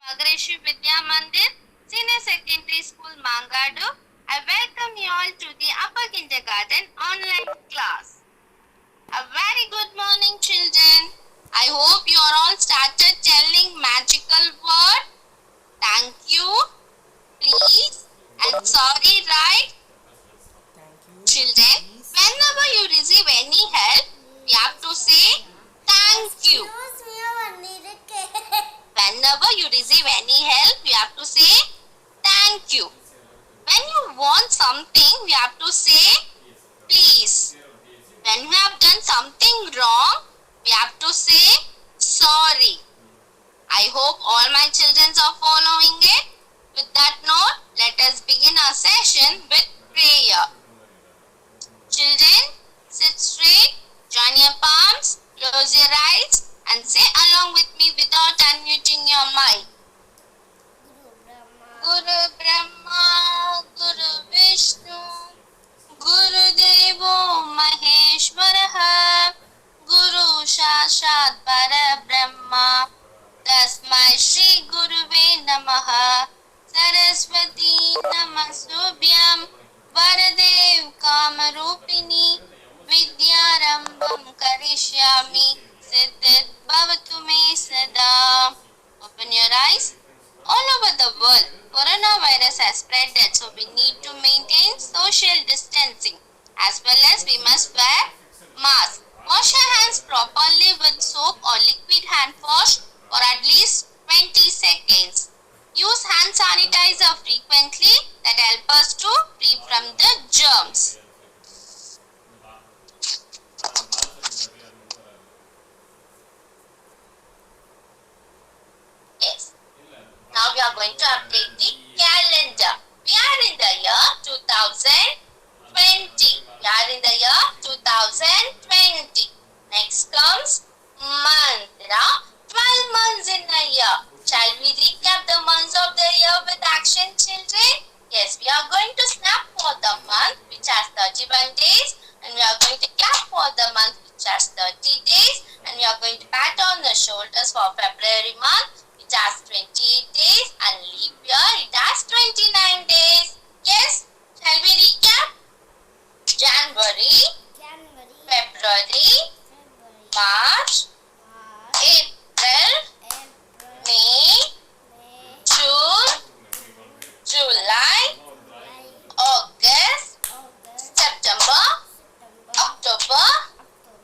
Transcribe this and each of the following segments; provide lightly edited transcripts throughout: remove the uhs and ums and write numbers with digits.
Agreshi Vidya Mandir, Senior Secondary School, Mangadu. I welcome you all to the Upper Kindergarten online class. A very good morning, children. I hope you are all started telling magical word. Thank you, please, and sorry, right? Children, whenever you receive any help, you have to say thank you. Whenever you receive any help, you have to say thank you. When you want something, you have to say please. When you have done something wrong, we have to say sorry. I hope all my children are following it. With that note, let us begin our session with prayer. Children, sit straight, join your palms, close your eyes and say along with me without unmuting your mic. Guru Brahma, Guru Vishnu, Guru Devo Maheshwaraha, Guru Shashat Parabrahma, Tasmai Shri Guruve Namaha, Saraswati Namasubhyam, Varadev Kamarupini, Vidyarambam Karishyami, Siddhit Bhavatu Me Sada. Open your eyes. All over the world, coronavirus has spread, so we need to maintain social distancing. As well as we must wear masks. Wash your hands properly with soap or liquid hand wash for at least 20 seconds. Use hand sanitizer frequently that help us to free from the germs. Yes. Now we are going to update the calendar. We are in the year 2020. We are in the year 2020. Next comes month. There are 12 months in a year. Shall we recap the months of the year with action, children? Yes, we are going to snap for the month which has 31 days, and we are going to clap for the month which has 30 days, and we are going to pat on the shoulders for February month which has 28 days, and leap year it has 29 days. Yes, shall we recap? January, February, March, April, May, June, July, August, September, October,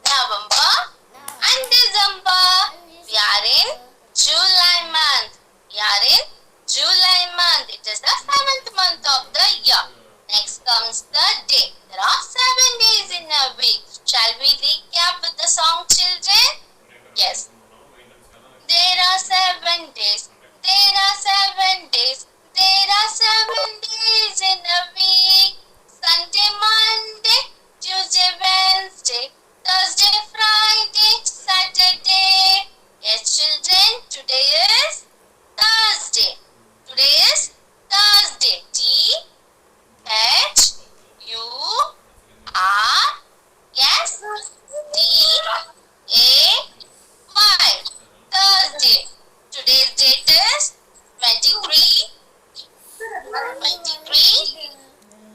November and December. We are in July month. We are in July month. It is the 7th month of the year. Next comes the day. There are 7 days in a week. Shall we recap with the song, children? Yes. There are 7 days. There are 7 days. There are 7 days in a week. Sunday, Monday, Tuesday, Wednesday, Thursday, Friday, Saturday. Yes, children, today is Thursday. Today is Thursday. Thursday. Thursday. Today's date is 23,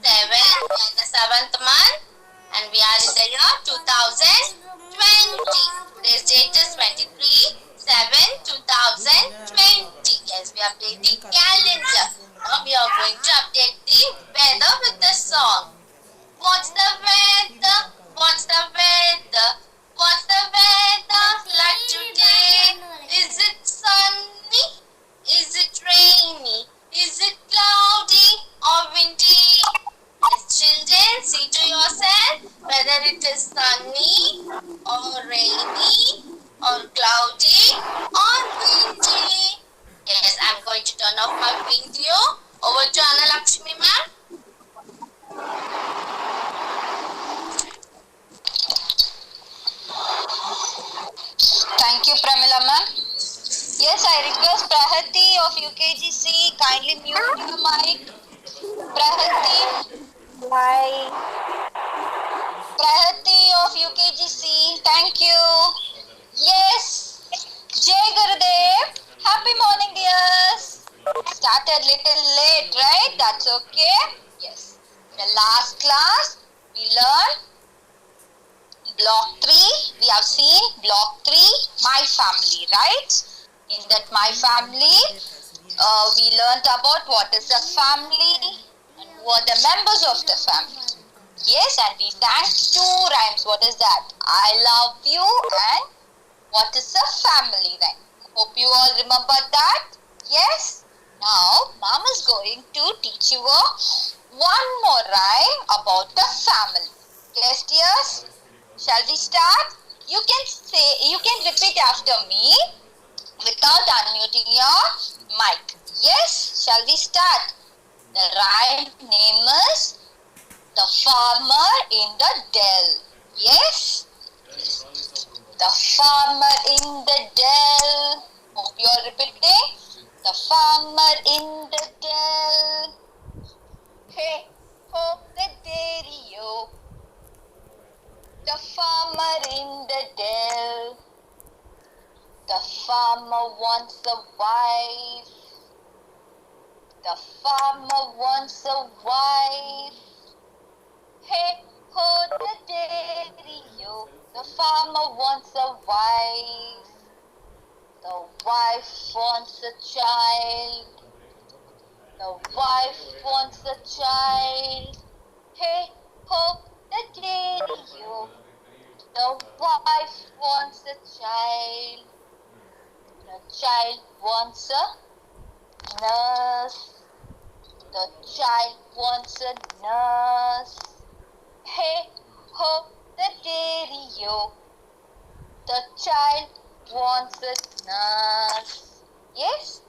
7 and the 7th month, and we are in the year 2020. Today's date is 23, 7, 2020. Yes, we update the calendar. Now we are going to update the weather with the song. What's the weather? What's the weather? What's the weather like today? Is it sunny? Is it rainy? Is it cloudy or windy? Yes, children, see to yourself whether it is sunny or rainy or cloudy or windy. Yes, I'm going to turn off my video. Over to Anna Lakshmi ma'am. Thank you, Pramila ma'am. Yes, I request Prahati of UKGC kindly mute your mic. Prahati. Bye. Prahati of UKGC, thank you. Yes. Jai Gurudev. Happy morning, dears. started little late, right? That's okay. Yes. The last class we learned block 3. We have seen block 3, my family, right? In that my family, we learned about what is a family and who are the members of the family. Yes, and we sang 2 rhymes. What is that? I love you and what is a family then? Hope you all remember that. Yes. Now, Mom is going to teach you one more rhyme about the family. Yes, dears. Shall we start? You can repeat after me without unmuting your mic. Yes. Shall we start? The rhyme name is The Farmer in the Dell. Yes. The farmer in the dell. Hope you are repeating. The farmer in the dell. Hey, ho, the dairy-o. The farmer in the dell. The farmer wants a wife. The farmer wants a wife. Hey, ho, the dairy-o. The farmer wants a wife. The wife wants a child. The wife wants a child. Hey, ho, the dairy-o. The wife wants a child. The child wants a nurse. The child wants a nurse. Hey, ho, the dairy-o. The child wants a nurse. Yes?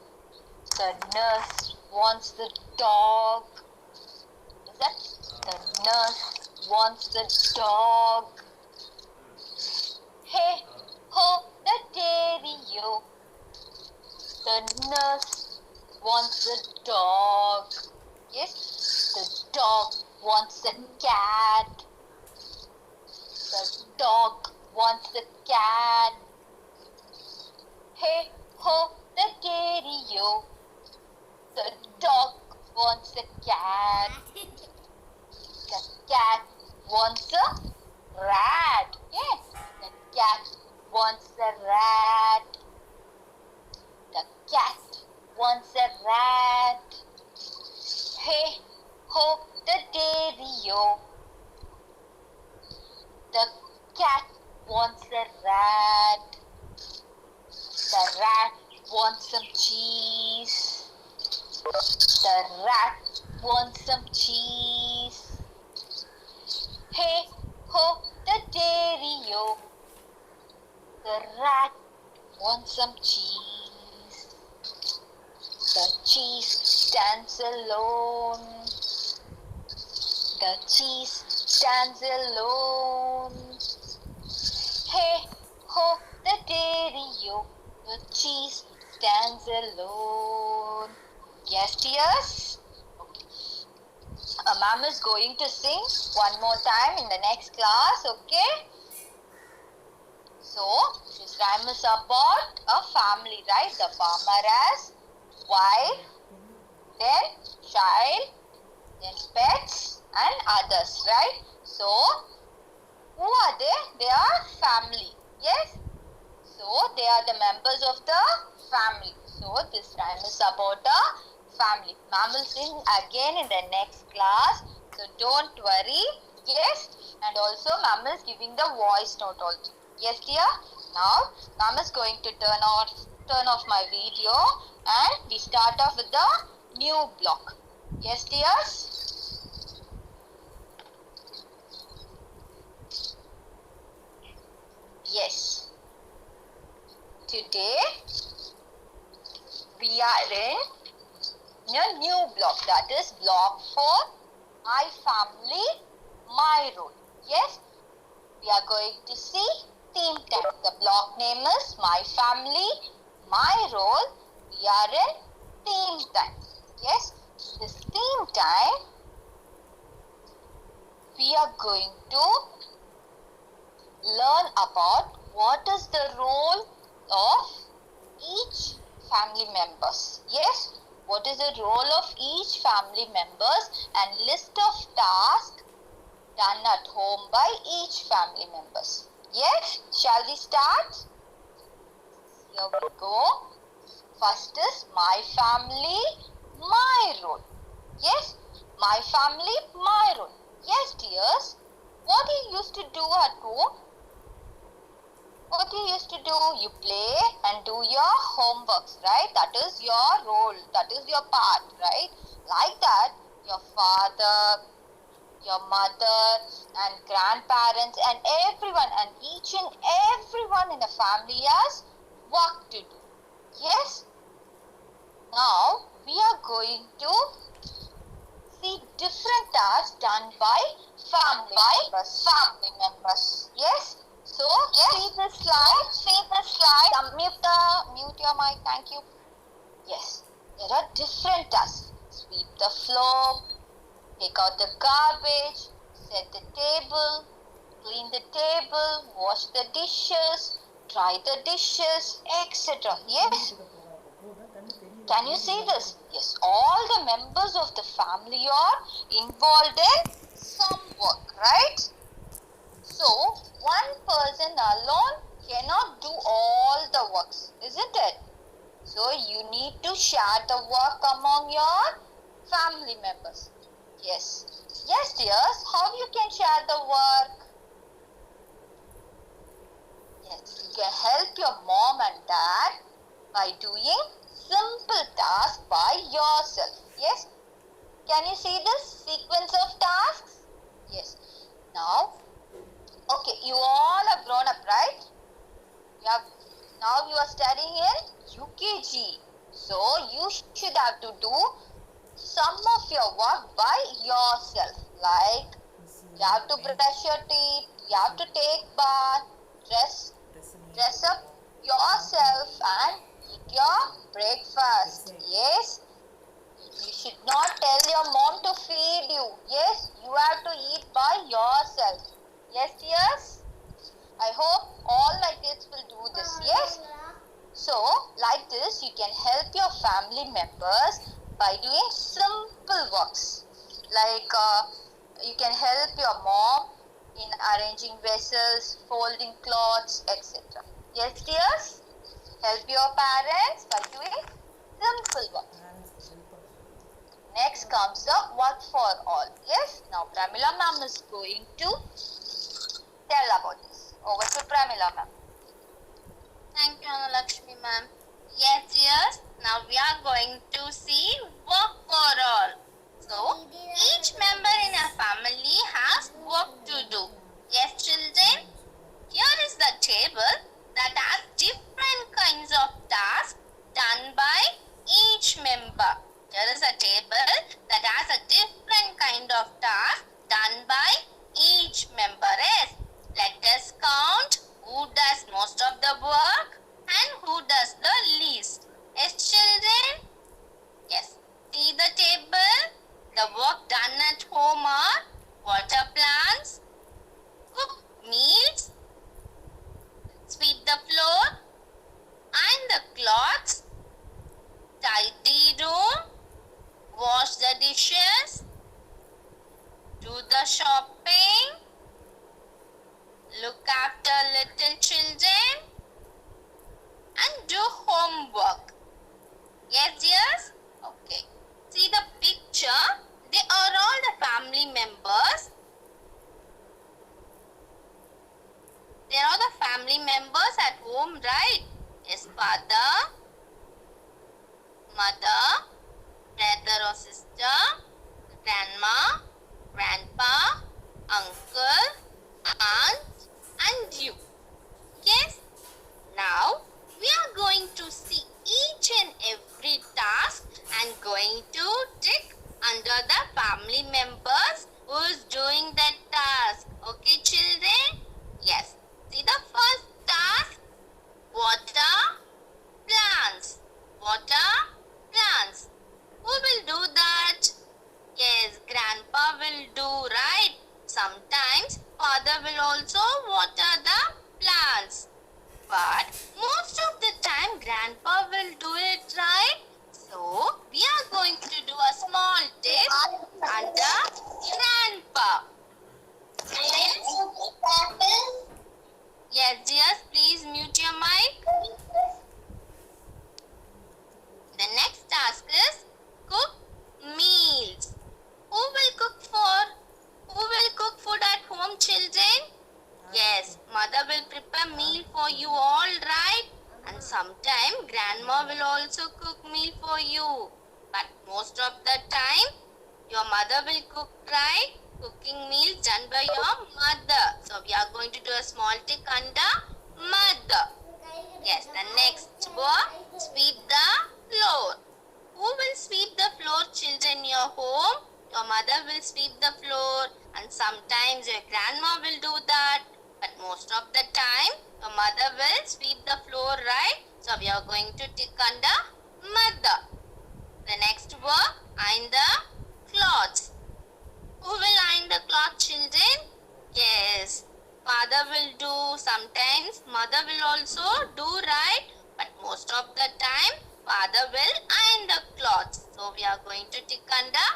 The nurse wants the dog. Is that? The nurse wants the dog. Hey, ho, the dairy-o. The nurse wants the dog. Yes? The dog wants a cat. The dog wants the cat. Hey, ho, the dairy-o. The dog wants a cat. The cat wants a rat. Yes, the cat wants a rat. The cat wants a rat. Hey, ho, the dairy-o. The cat wants a rat. The rat wants some cheese. The rat wants some cheese. Hey, ho, the dairy-o. The rat wants some cheese. The cheese stands alone. The cheese stands alone. Hey, ho, the dairy-o. The cheese stands alone. Yes, dears? Ma'am is going to sing one more time in the next class, okay? So, this rhyme is about a family, right? The farmer has wife, then child, then pets and others, right? So, who are they? They are family, yes? So, they are the members of the family. So, this rhyme is about a family. Ma'am will sing again in the next class. So, don't worry. Yes? And also, Ma'am is giving the voice note also. Yes, dear? Now, Ma'am is going to turn off my video and we start off with the new block. Yes, dears? Yes. Today, we are in a new block, that is block 4, my family, my role. Yes, we are going to see theme time. The block name is my family, my role. We are in theme time. Yes, this theme time, we are going to learn about what is the role of each family members. Yes, what is the role of each family members and list of tasks done at home by each family members. Yes, shall we start? Here we go. First is my family, my role. Yes, my family, my role. Yes, dears. What you used to do at home? What you used to do? You play and do your homeworks, right? That is your role. That is your part, right? Like that, your father, your mother and grandparents and everyone and each and everyone in the family has work to do. Yes? Now, we are going to see different tasks done by family members. Yes? So, see this slide. Mute your mic. Thank you. Yes. There are different tasks. Sweep the floor, take out the garbage, set the table, clean the table, wash the dishes, dry the dishes, etc. Yes? Can you see this? Yes, all the members of the family are involved in some work, right? So, one person alone cannot do all the works, isn't it? So, you need to share the work among your family members. Yes. Yes, dears. How you can share the work? Yes, you can help your mom and dad by doing simple tasks by yourself. Yes. Can you see this sequence of tasks? Yes. Now, okay, you all have grown up, right? Now you are studying in UKG. So, you should have to do some of your work by yourself. Like, you have to brush your teeth, you have to take bath, dress up yourself and eat your breakfast. Yes? You should not tell your mom to feed you. Yes? You have to eat by yourself. Yes, dears? I hope all my kids will do this. Yes? So, like this, you can help your family members by doing simple works. Like, you can help your mom in arranging vessels, folding clothes, etc. Yes, dears? Help your parents by doing simple work. Next comes the work for all. Yes? Now, Pramila ma'am is going to tell about this. Over to Pramila ma'am. Thank you, Lakshmi ma'am. Yes. Now we are going to see work for all. So, each member in a family has work to do. Yes, children? Here is the table that has different kinds of tasks done by each member. Here is a table that has a different kind of task done by each member. Yes. Let us count who does most of the work and who does the least. Yes, children? Yes. See the table? The work done at home are water plants, cook meals, sweep the floor, iron the clothes, tidy room, wash the dishes, do the shopping, look after little children, and do homework. Yes, dears? Okay. See the picture? They are all the family members. They are the family members at home, right? Yes, father, mother, brother or sister, grandma, grandpa, uncle, aunt, and you. Yes? Now, we are going to see each and every task and going to tick under the family members who is doing that task. Okay, children? Yes. See the first task? Water plants. Water plants. Who will do that? Yes, grandpa will do, right? Sometimes father will also water the plants. But most of the time grandpa will do it, right? So you. But most of the time, your mother will cook, right? Cooking meals done by your mother. So we are going to do a small tick under mother. Yes, the next word, sweep the floor. Who will sweep the floor, children, in your home? Your mother will sweep the floor, and sometimes your grandma will do that. But most of the time, your mother will sweep the floor, right? So we are going to tick under mother. The next word, iron the clothes. Who will iron the cloth, children? Yes, father will do, sometimes mother will also do, right? But most of the time, father will iron the clothes. So we are going to tick under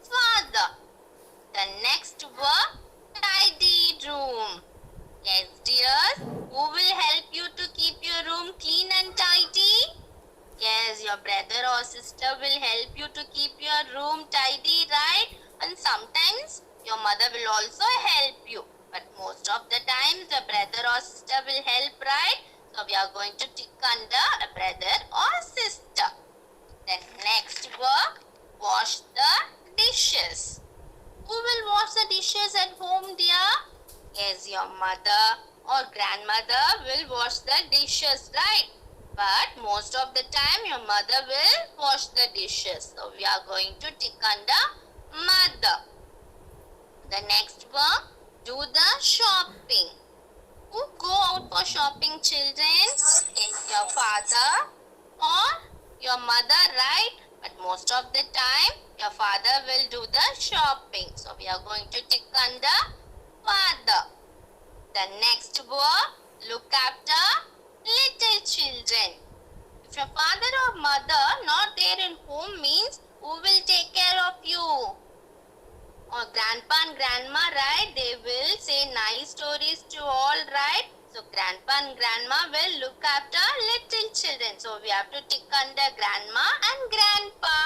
father. The next word, tidy room. Yes, dears, who will help you to keep your room clean and tidy? Yes, your brother or sister will help you to keep your room tidy, right? And sometimes your mother will also help you. But most of the times the brother or sister will help, right? So we are going to tick under a brother or sister. Then next work, wash the dishes. Who will wash the dishes at home, dear? Yes, your mother or grandmother will wash the dishes, right? But most of the time your mother will wash the dishes. So we are going to tick under mother. The next one, do the shopping. Who go out for shopping, children? Is your father or your mother, right? But most of the time your father will do the shopping. So we are going to tick under father. The next word, look after little children. If your father or mother not there in home means who will take care of you? Or grandpa and grandma, right? They will say nice stories to all, right? So grandpa and grandma will look after little children. So we have to tick under grandma and grandpa.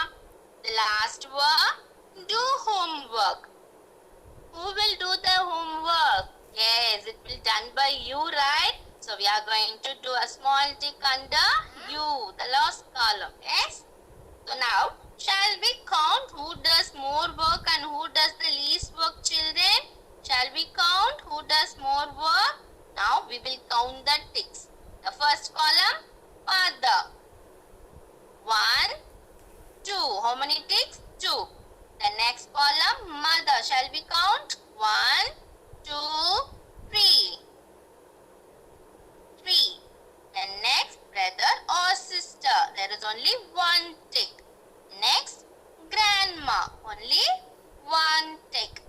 The last word, do homework. Who will do the homework? Yes, it will done by you, right? So we are going to do a small tick under you, the last column. Yes? So now, shall we count who does more work and who does the least work, children? Shall we count who does more work? Now we will count the ticks. The first column, father. 1, 2. How many ticks? 2. The next column, mother. Shall we count? 1, 2, 3. 3. The next, brother or sister. There is only one tick. Next, grandma. Only one tick.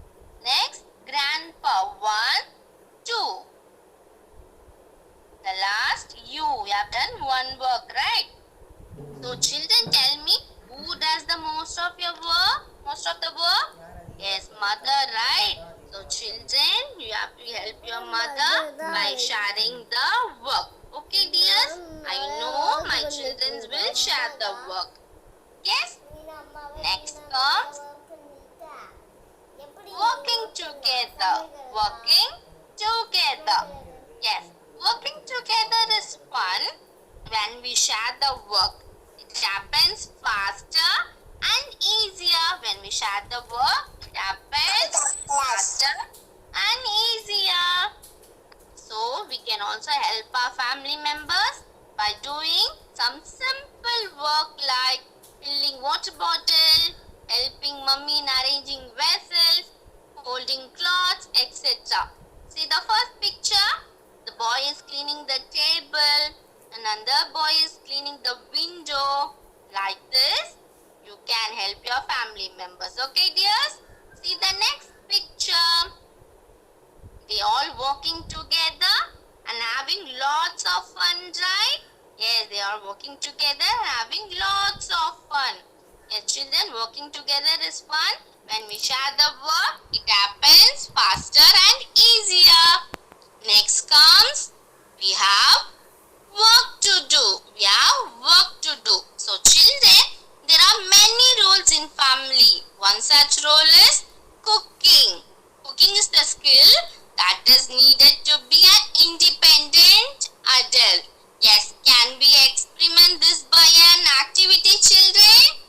Next, grandpa. 1, 2. The last, you. We have done one work, right? So children, tell me, who does the most of your work? Most of the work? Yes, mother, right? So children, you have to help your mother by sharing the work. Okay, dears? I know my children will share the work. Yes? Next comes working together. Working together. Yes, working together is fun when we share the work. It happens faster and easier when we share the work. It happens faster and easier. So we can also help our family members by doing some simple work like filling water bottle, helping mummy in arranging vessels, folding clothes, etc. See the first picture? The boy is cleaning the table, another boy is cleaning the window. Like this, you can help your family members. Okay, dears? See the next picture. They all working together and having lots of fun, right? Yes, they are working together and having lots of fun. Yes, children, working together is fun. When we share the work, it happens faster and easier. Next comes, we have work to do. We have work to do. So children, there are many roles in family. One such role is cooking. Cooking is the skill that is needed to be an independent adult. Yes, can we experiment this by an activity, children?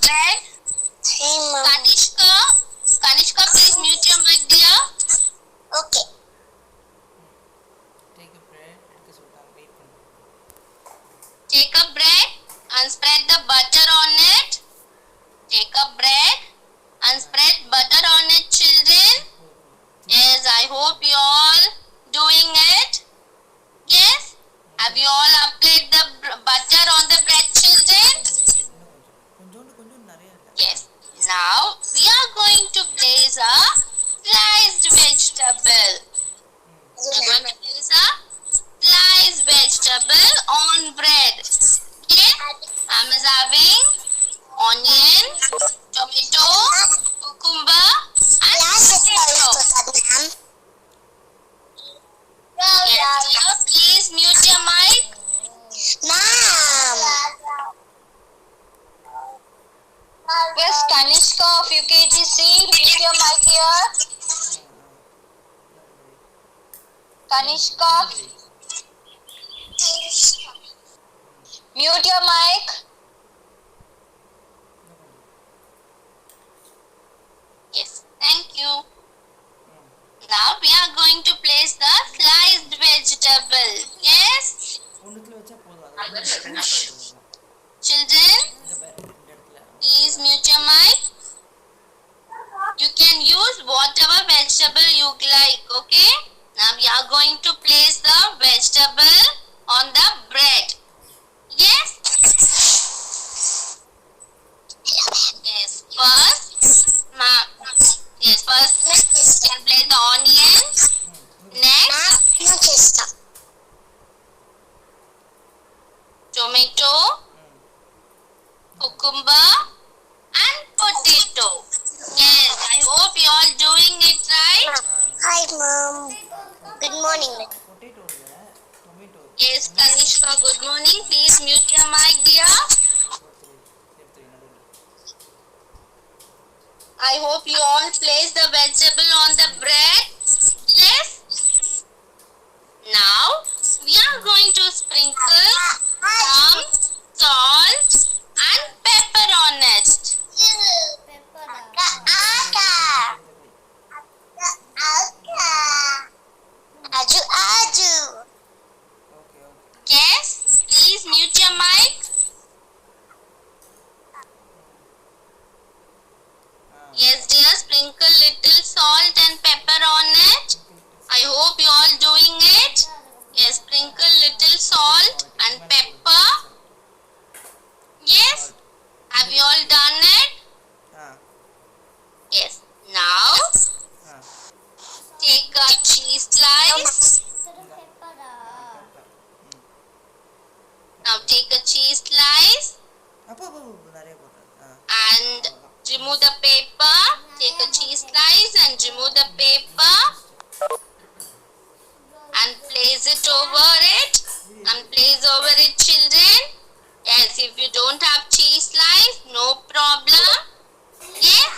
bread. Hey, mom. Kanishka, please mute your mic, dear. Okay. Take a bread. எடுக்க சொல்லிட்டாங்க wait பண்ணு. Take a bread and spread the butter on it. Take a bread and spread butter on it, children. Yes, I hope you all doing it. Yes? Have you all applied the butter on the bread, children? இன்னும் கொஞ்சம் நிறைய இல்ல. Yes. Now we are going to place a sliced vegetable. We are going to place a sliced vegetable on bread. Okay? I'm having onion, tomato, cucumber, and potato. Yes, dear, please mute your mic. Mom. Yes, Kanishka of UKGC, mute your mic here. Kanishka, mute your mic. Yes, thank you. Now we are going to place the sliced vegetable. Yes, ஒண்ணுத்துல வச்சா போதும். அது வந்து children, இந்த இடத்துல please mute your mic. You can use whatever vegetable you like, okay? Now we are going to place the vegetable on the bread. Yes? Yes, first you can place the onion. Next, tomato, cucumber, and potato. Yes, I hope you all doing it right. Hi, Mom. Good morning. Potato இல்ல tomato Yes, Kanishka, good morning. Please mute your mic, dear. எடுத்து நடுவுல. I hope you all place the vegetable on the bread. Yes. Now we are going to sprinkle some salt and pepper on it. Aju, aju. Okay okay. Yes. Please mute your mic. Yes, dear. Sprinkle little salt and pepper on it. I hope you all doing it. Yes, sprinkle little salt and pepper. Yes. Have you all done it? Yes. Now take a cheese slice. Now take a cheese slice அப்போ நிறைய போட்டேன். and remove the paper. Take a cheese slice and remove the paper and place it over it. And place over it, children. Yes, if you don't have cheese slice, no problem. Yes.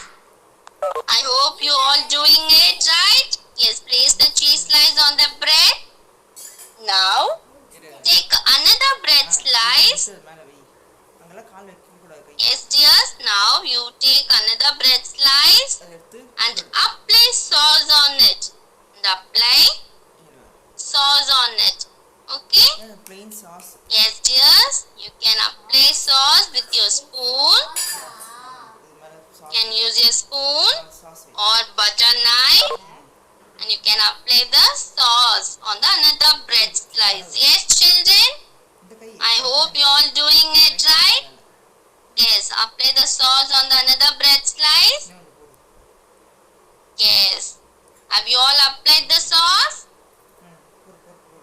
I hope you all doing it right. Yes, place the cheese slice on the bread. Now take another bread slice. மேல வை. அங்கெல்லாம் கால் வைக்க கூடாது கை. Yes, dears. Now you take another bread slice அதை எடுத்து and apply sauce on it. And apply sauce on it. Okay? plain sauce. Yes, dears. You can apply sauce with your spoon. இது மேல You sauce can use your spoon sauce why. or butter knife. And you can apply the sauce on the another bread slice. Yes, children. இந்த கை I hope you all doing it right. Yes, apply the sauce on the another bread slice. இன்னொன்று போடு. Yes. Have you all applied the sauce? போடு.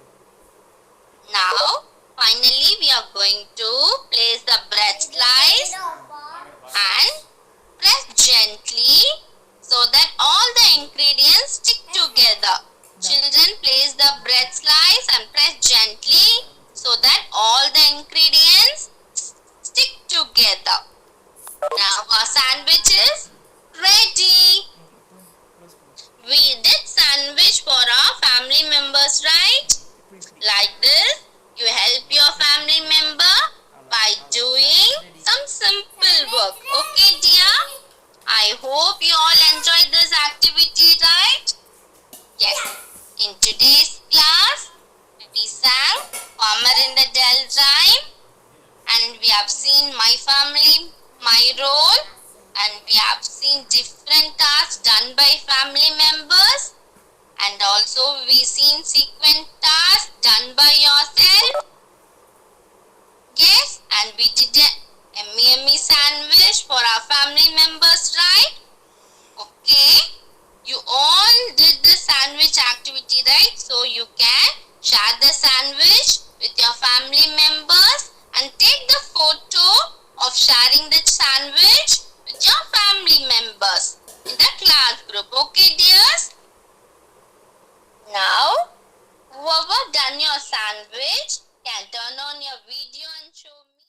Now, finally, we are going to place the bread slice and press gently so that all the ingredients stick together. Children, place the bread slice and press gently so that all the ingredients stick together. Now, our sandwich is ready. We did sandwich for our family members, right? Like this, you help your family member by doing some simple work, okay? have seen my family, my role, and we have seen different tasks done by family members, and also we seen sequence tasks done by yourself. Yes, and we did a yummy sandwich for our family members, right? Okay, you all did the sandwich activity, right? So you can share the sandwich with your family members and take the photo of sharing the sandwich with your family members in the class group. Okay, dears? Now, whoever done your sandwich can turn on your video and show